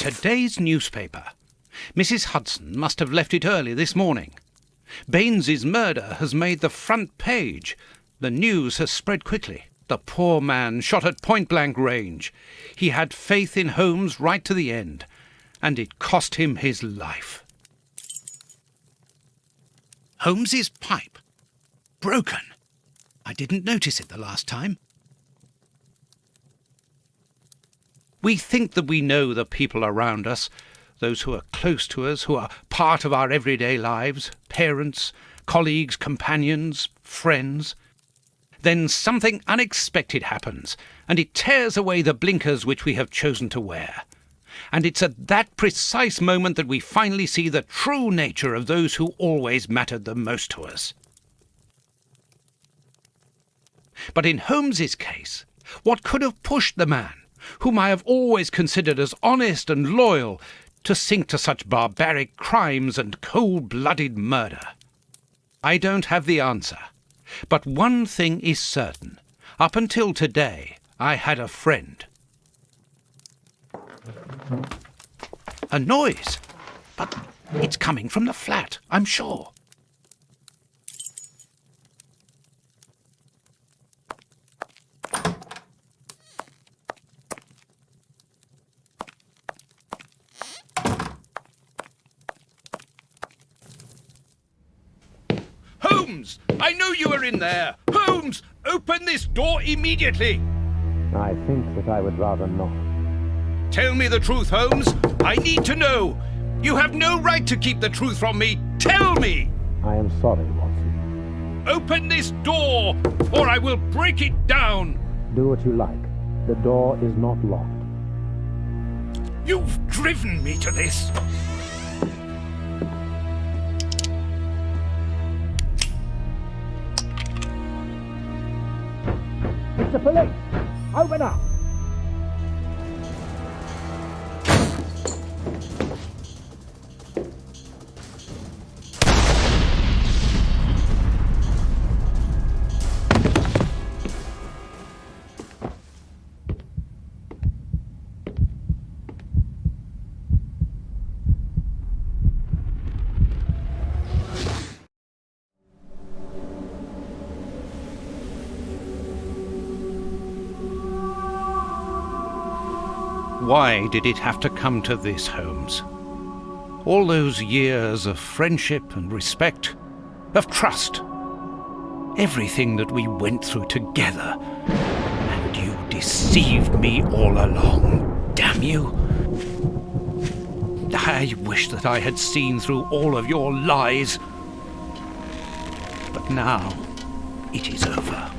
Today's newspaper. Mrs. Hudson must have left it early this morning. Baines's murder has made the front page. The news has spread quickly. The poor man shot at point-blank range. He had faith in Holmes right to the end, and it cost him his life. Holmes's pipe. Broken. I didn't notice it the last time. We think that we know the people around us, those who are close to us, who are part of our everyday lives, parents, colleagues, companions, friends. Then something unexpected happens, and it tears away the blinkers which we have chosen to wear. And it's at that precise moment that we finally see the true nature of those who always mattered the most to us. But in Holmes's case, what could have pushed the man, whom I have always considered as honest and loyal, to sink to such barbaric crimes and cold-blooded murder? I don't have the answer, but one thing is certain. Up until today, I had a friend. A noise, but it's coming from the flat, I'm sure. Holmes! I know you are in there! Holmes! Open this door immediately! I think that I would rather not. Tell me the truth, Holmes! I need to know! You have no right to keep the truth from me! Tell me! I am sorry, Watson. Open this door, or I will break it down! Do what you like. The door is not locked. You've driven me to this! It's the police! Open up! Why did it have to come to this, Holmes? All those years of friendship and respect, of trust, everything that we went through together, and you deceived me all along, damn you! I wish that I had seen through all of your lies. But now, it is over.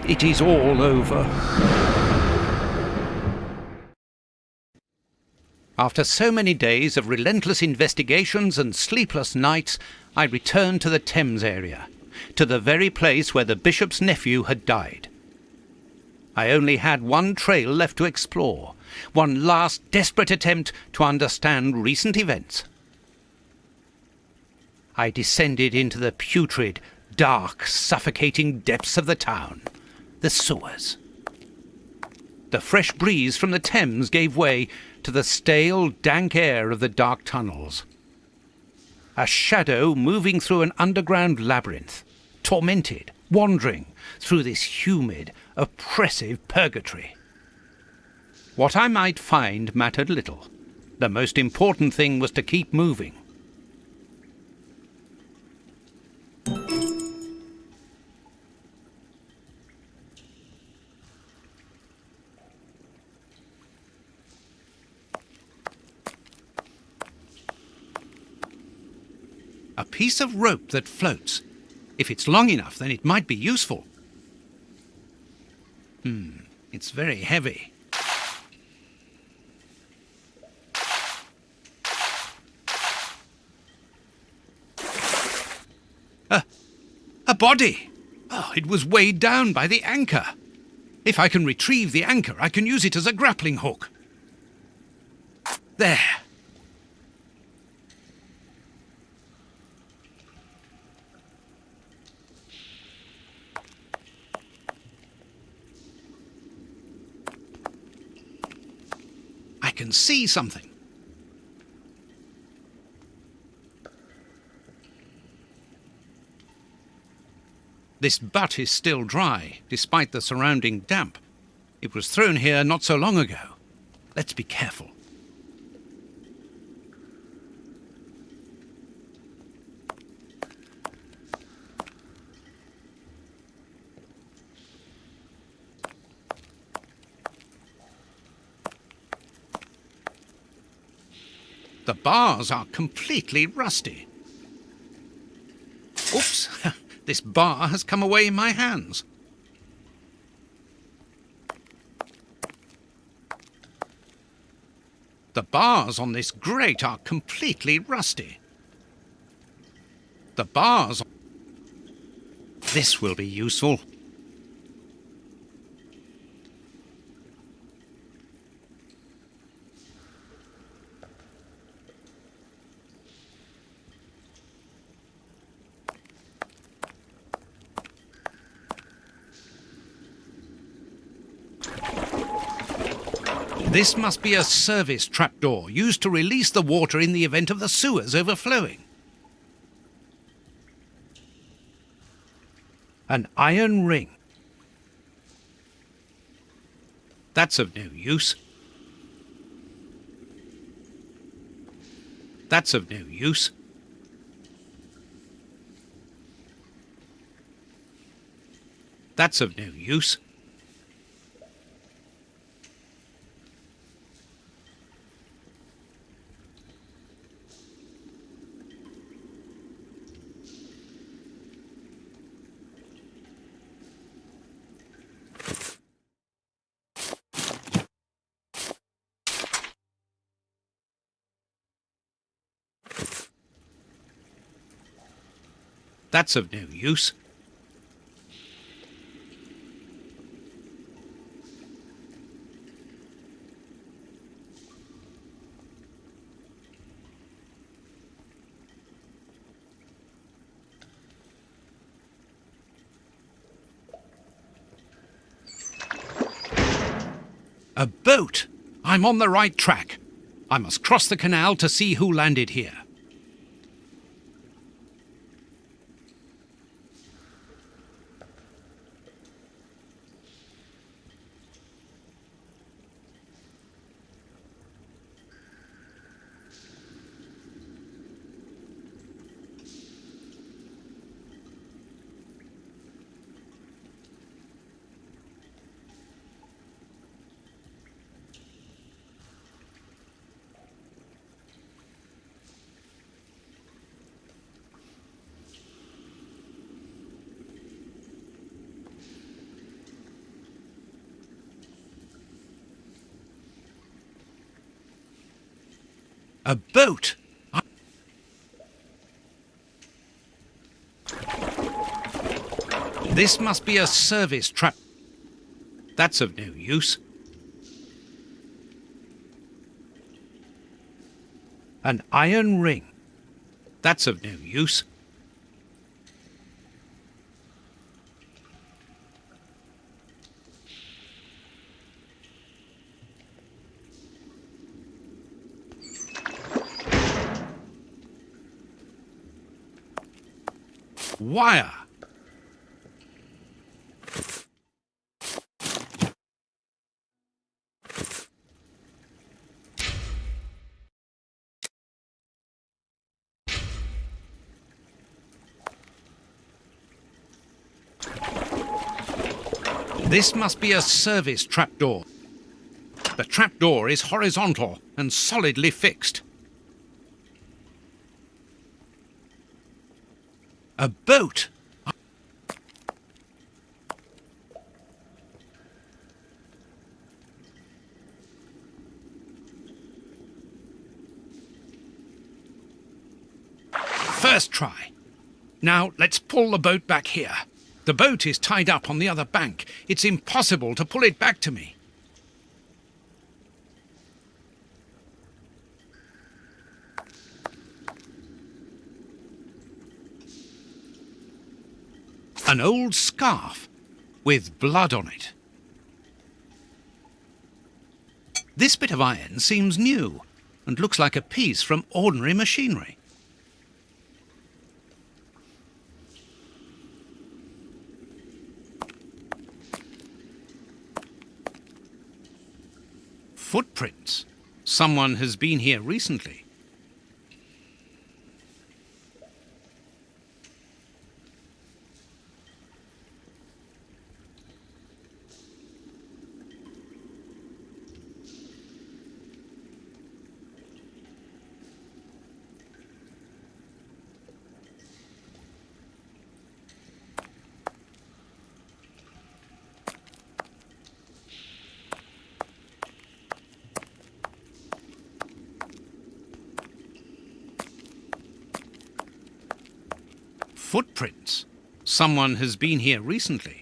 It is all over. After so many days of relentless investigations and sleepless nights, I returned to the Thames area, to the very place where the bishop's nephew had died. I only had one trail left to explore, one last desperate attempt to understand recent events. I descended into the putrid, dark, suffocating depths of the town, the sewers. The fresh breeze from the Thames gave way to the stale, dank air of the dark tunnels. A shadow moving through an underground labyrinth, tormented, wandering through this humid, oppressive purgatory. What I might find mattered little. The most important thing was to keep moving. A piece of rope that floats. If it's long enough, then it might be useful. It's very heavy. A body! Oh, it was weighed down by the anchor. If I can retrieve the anchor, I can use it as a grappling hook. There. can see something. This butt is still dry, despite the surrounding damp. It was thrown here not so long ago. Let's be careful. The bars are completely rusty. Oops, this bar has come away in my hands. The bars on this grate are completely rusty. The bars... This will be useful. This must be a service trapdoor used to release the water in the event of the sewers overflowing. An iron ring. That's of no use. That's of no use. That's of no use. That's of no use. A boat! I'm on the right track. I must cross the canal to see who landed here. A boat! This must be a service trap. That's of no use. An iron ring. That's of no use. Wire. This must be a service trapdoor. The trapdoor is horizontal and solidly fixed. A boat! First try. Now let's pull the boat back here. The boat is tied up on the other bank. It's impossible to pull it back to me. An old scarf with blood on it. This bit of iron seems new and looks like a piece from ordinary machinery. Footprints. Someone has been here recently. Footprints. Someone has been here recently.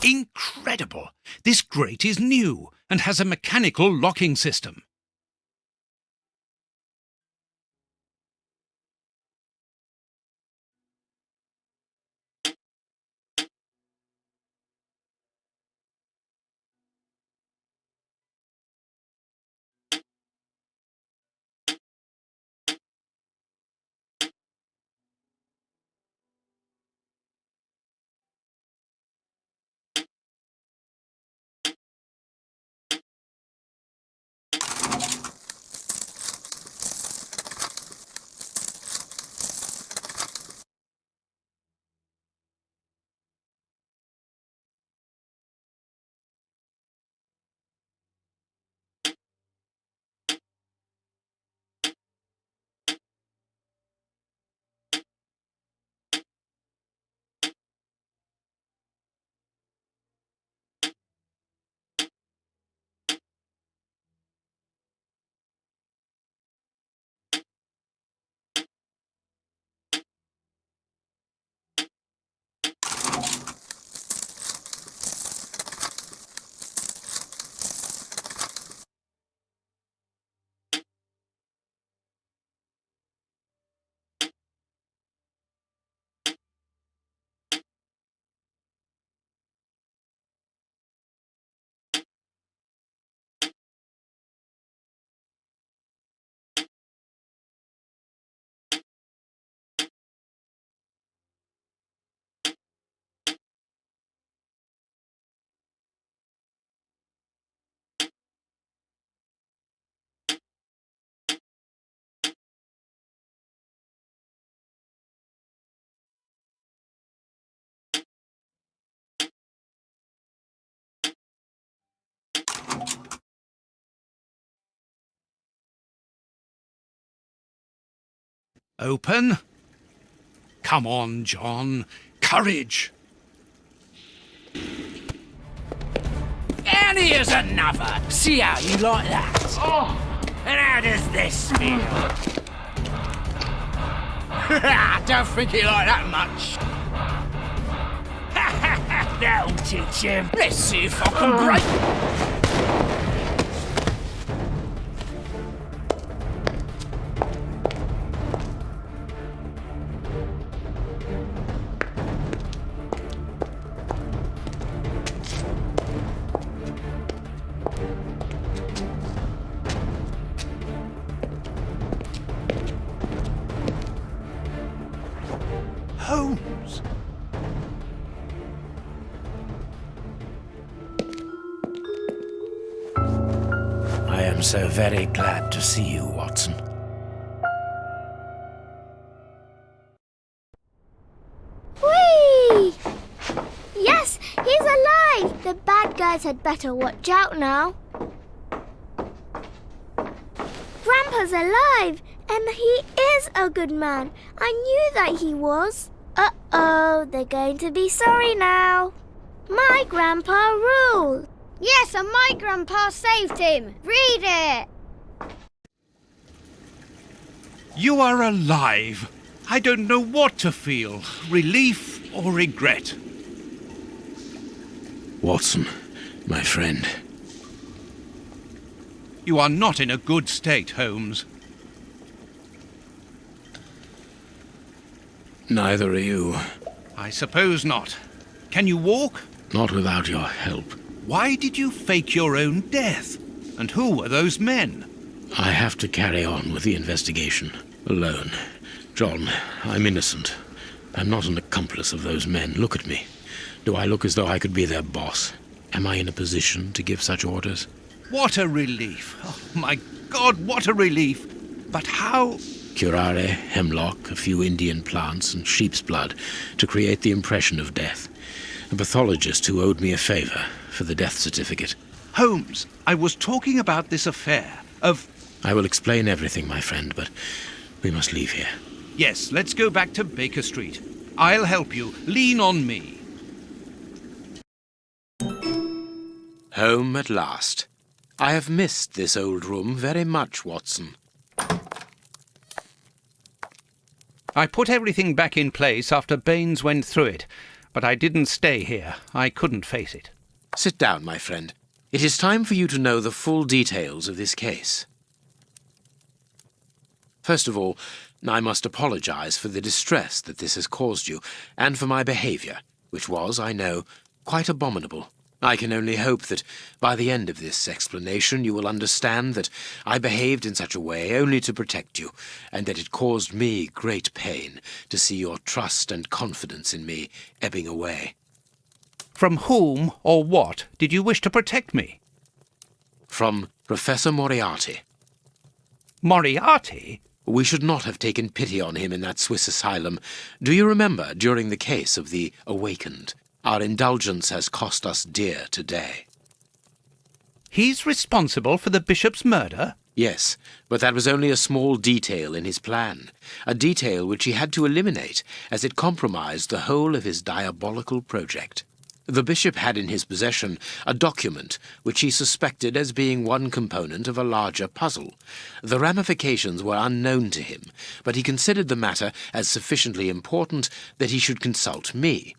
Incredible! This grate is new and has a mechanical locking system. Open? Come on, John. Courage! And here's another. See how you like that? Oh. And how does this feel? I don't think he liked that much. That'll teach him. Let's see if I can break. Holmes! I am so very glad to see you, Watson. Whee! Yes, he's alive! The bad guys had better watch out now. Grandpa's alive, and he is a good man. I knew that he was. Uh-oh, they're going to be sorry now. Mike! my grandpa rule. Yes, and my grandpa saved him. Read it. You are alive. I don't know what to feel, relief or regret. Watson, my friend. You are not in a good state, Holmes. Neither are you. I suppose not. Can you walk? Not without your help. Why did you fake your own death? And who were those men? I have to carry on with the investigation. Alone. John, I'm innocent. I'm not an accomplice of those men. Look at me. Do I look as though I could be their boss? Am I in a position to give such orders? What a relief. Oh, my God, what a relief. But how... Curare, hemlock, a few Indian plants, and sheep's blood to create the impression of death. A pathologist who owed me a favor for the death certificate. Holmes, I was talking about this affair of... I will explain everything, my friend, but we must leave here. Yes, let's go back to Baker Street. I'll help you. Lean on me. Home at last. I have missed this old room very much, Watson. I put everything back in place after Baines went through it, but I didn't stay here. I couldn't face it. Sit down, my friend. It is time for you to know the full details of this case. First of all, I must apologize for the distress that this has caused you, and for my behavior, which was, I know, quite abominable. I can only hope that by the end of this explanation you will understand that I behaved in such a way only to protect you, and that it caused me great pain to see your trust and confidence in me ebbing away. From whom or what did you wish to protect me? From Professor Moriarty. Moriarty? We should not have taken pity on him in that Swiss asylum. Do you remember, during the case of the Awakened? Our indulgence has cost us dear today. He's responsible for the bishop's murder? Yes, but that was only a small detail in his plan, a detail which he had to eliminate as it compromised the whole of his diabolical project. The bishop had in his possession a document which he suspected as being one component of a larger puzzle. The ramifications were unknown to him, but he considered the matter as sufficiently important that he should consult me.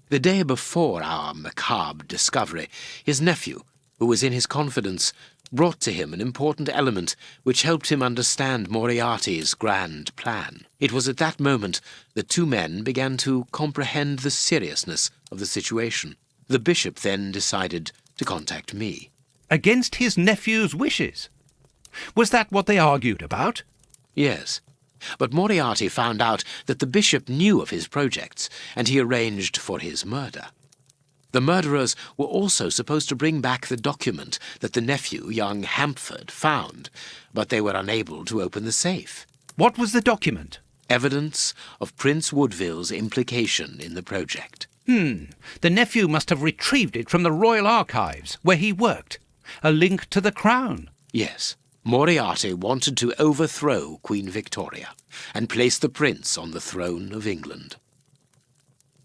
The day before our macabre discovery, his nephew, who was in his confidence, brought to him an important element which helped him understand Moriarty's grand plan. It was at that moment that two men began to comprehend the seriousness of the situation. The bishop then decided to contact me. Against his nephew's wishes? Was that what they argued about? Yes. But Moriarty found out that the bishop knew of his projects, and he arranged for his murder. The murderers were also supposed to bring back the document that the nephew, young Hampford, found, but they were unable to open the safe. What was the document? Evidence of Prince Woodville's implication in the project. The nephew must have retrieved it from the Royal Archives, where he worked. A link to the crown. Yes. Moriarty wanted to overthrow Queen Victoria and place the prince on the throne of England.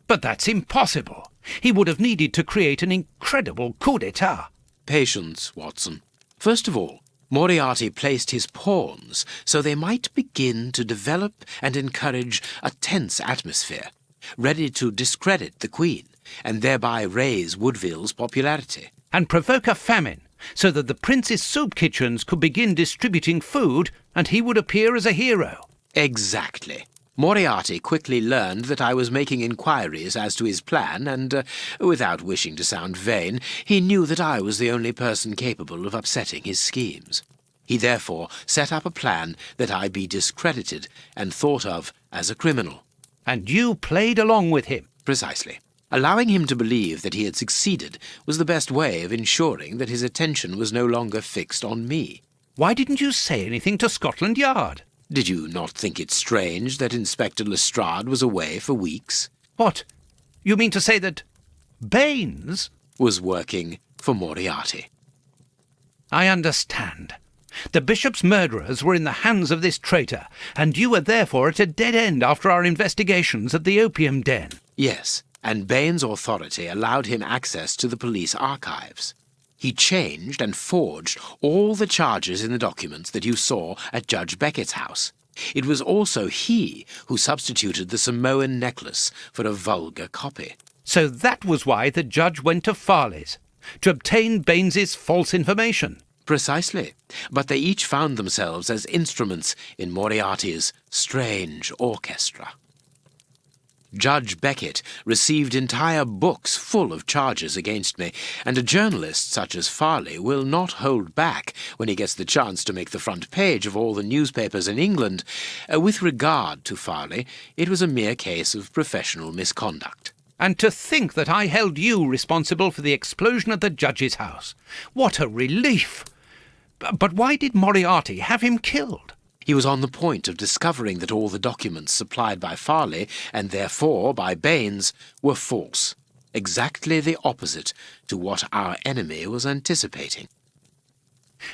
But that's impossible. He would have needed to create an incredible coup d'etat. Patience, Watson. First of all, Moriarty placed his pawns so they might begin to develop and encourage a tense atmosphere, ready to discredit the Queen and thereby raise Woodville's popularity. And provoke a famine, so that the prince's soup kitchens could begin distributing food and he would appear as a hero. Exactly. Moriarty quickly learned that I was making inquiries as to his plan, and, without wishing to sound vain, he knew that I was the only person capable of upsetting his schemes. He therefore set up a plan that I be discredited and thought of as a criminal. And you played along with him? Precisely. Allowing him to believe that he had succeeded was the best way of ensuring that his attention was no longer fixed on me. Why didn't you say anything to Scotland Yard? Did you not think it strange that Inspector Lestrade was away for weeks? What? You mean to say that Baines was working for Moriarty? I understand. The bishop's murderers were in the hands of this traitor, and you were therefore at a dead end after our investigations at the opium den. Yes, and Bain's authority allowed him access to the police archives. He changed and forged all the charges in the documents that you saw at Judge Beckett's house. It was also he who substituted the Samoan necklace for a vulgar copy. So that was why the judge went to Farley's, to obtain Baines's false information. Precisely. But they each found themselves as instruments in Moriarty's strange orchestra. Judge Beckett received entire books full of charges against me, and a journalist such as Farley will not hold back when he gets the chance to make the front page of all the newspapers in England. With regard to Farley, it was a mere case of professional misconduct. And to think that I held you responsible for the explosion at the judge's house. What a relief! But why did Moriarty have him killed? He was on the point of discovering that all the documents supplied by Farley, and therefore by Baines, were false, exactly the opposite to what our enemy was anticipating.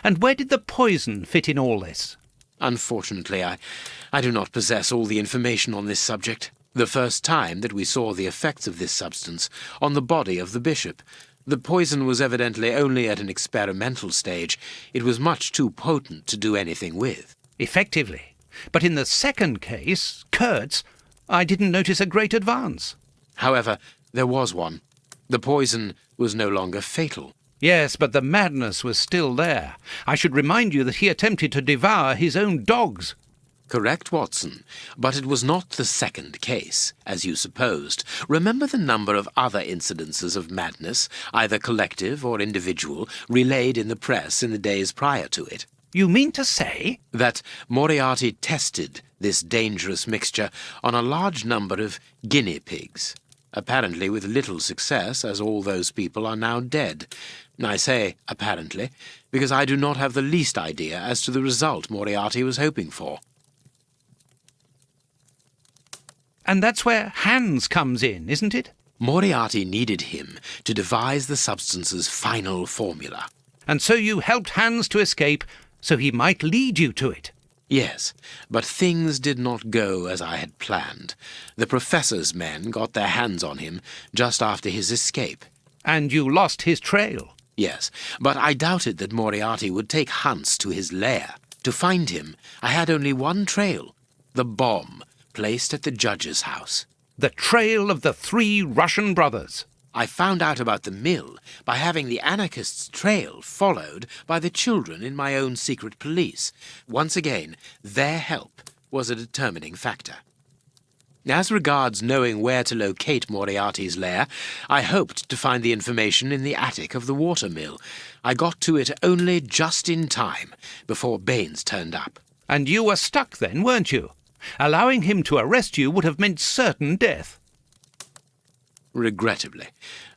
And where did the poison fit in all this? Unfortunately, I do not possess all the information on this subject. The first time that we saw the effects of this substance on the body of the bishop, the poison was evidently only at an experimental stage. It was much too potent to do anything with. Effectively. But in the second case, Kurtz, I didn't notice a great advance. However, there was one. The poison was no longer fatal. Yes, but the madness was still there. I should remind you that he attempted to devour his own dogs. Correct, Watson, but it was not the second case, as you supposed. Remember the number of other incidences of madness, either collective or individual, relayed in the press in the days prior to it. You mean to say? That Moriarty tested this dangerous mixture on a large number of guinea pigs, apparently with little success, as all those people are now dead. I say apparently, because I do not have the least idea as to the result Moriarty was hoping for. And that's where Hans comes in, isn't it? Moriarty needed him to devise the substance's final formula. And so you helped Hans to escape, so he might lead you to it. Yes, but things did not go as I had planned. The professor's men got their hands on him just after his escape. And you lost his trail. Yes, but I doubted that Moriarty would take Hans to his lair. To find him, I had only one trail, the bomb placed at the judge's house. The trail of the 3 Russian brothers. I found out about the mill by having the anarchists' trail followed by the children in my own secret police. Once again, their help was a determining factor. As regards knowing where to locate Moriarty's lair, I hoped to find the information in the attic of the water mill. I got to it only just in time, before Baines turned up. And you were stuck then, weren't you? Allowing him to arrest you would have meant certain death. Regrettably.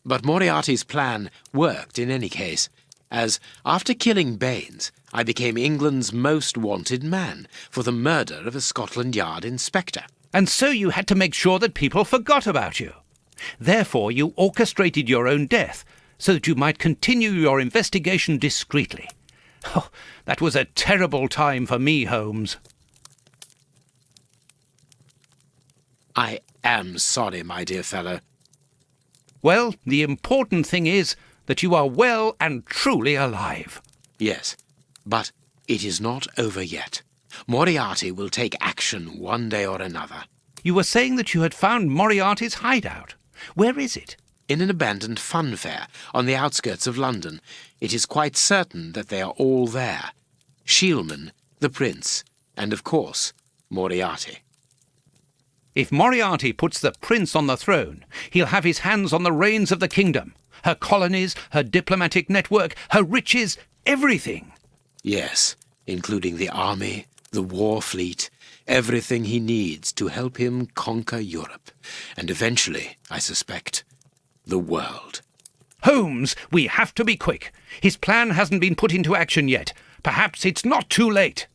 But Moriarty's plan worked in any case, as, after killing Baines, I became England's most wanted man for the murder of a Scotland Yard inspector. And so you had to make sure that people forgot about you. Therefore, you orchestrated your own death, so that you might continue your investigation discreetly. Oh, that was a terrible time for me, Holmes. I am sorry, my dear fellow. Well, the important thing is that you are well and truly alive. Yes, but it is not over yet. Moriarty will take action one day or another. You were saying that you had found Moriarty's hideout. Where is it? In an abandoned fun fair on the outskirts of London. It is quite certain that they are all there. Sheilman, the prince, and of course, Moriarty. If Moriarty puts the prince on the throne, he'll have his hands on the reins of the kingdom. Her colonies, her diplomatic network, her riches, everything. Yes, including the army, the war fleet, everything he needs to help him conquer Europe. And eventually, I suspect, the world. Holmes, we have to be quick. His plan hasn't been put into action yet. Perhaps it's not too late.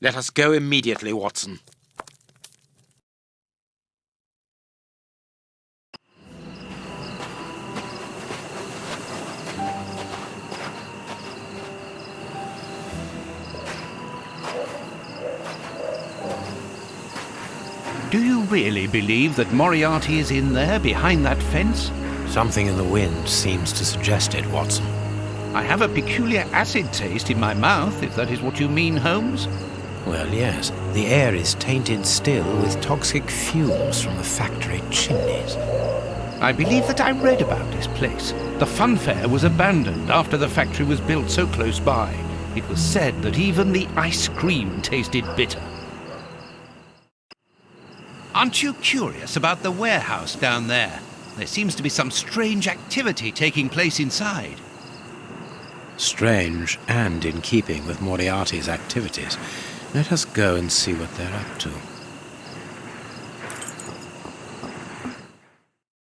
Let us go immediately, Watson. Do you really believe that Moriarty is in there, behind that fence? Something in the wind seems to suggest it, Watson. I have a peculiar acid taste in my mouth, if that is what you mean, Holmes. Well, yes. The air is tainted still with toxic fumes from the factory chimneys. I believe that I read about this place. The funfair was abandoned after the factory was built so close by. It was said that even the ice cream tasted bitter. Aren't you curious about the warehouse down there? There seems to be some strange activity taking place inside. Strange and in keeping with Moriarty's activities. Let us go and see what they're up to.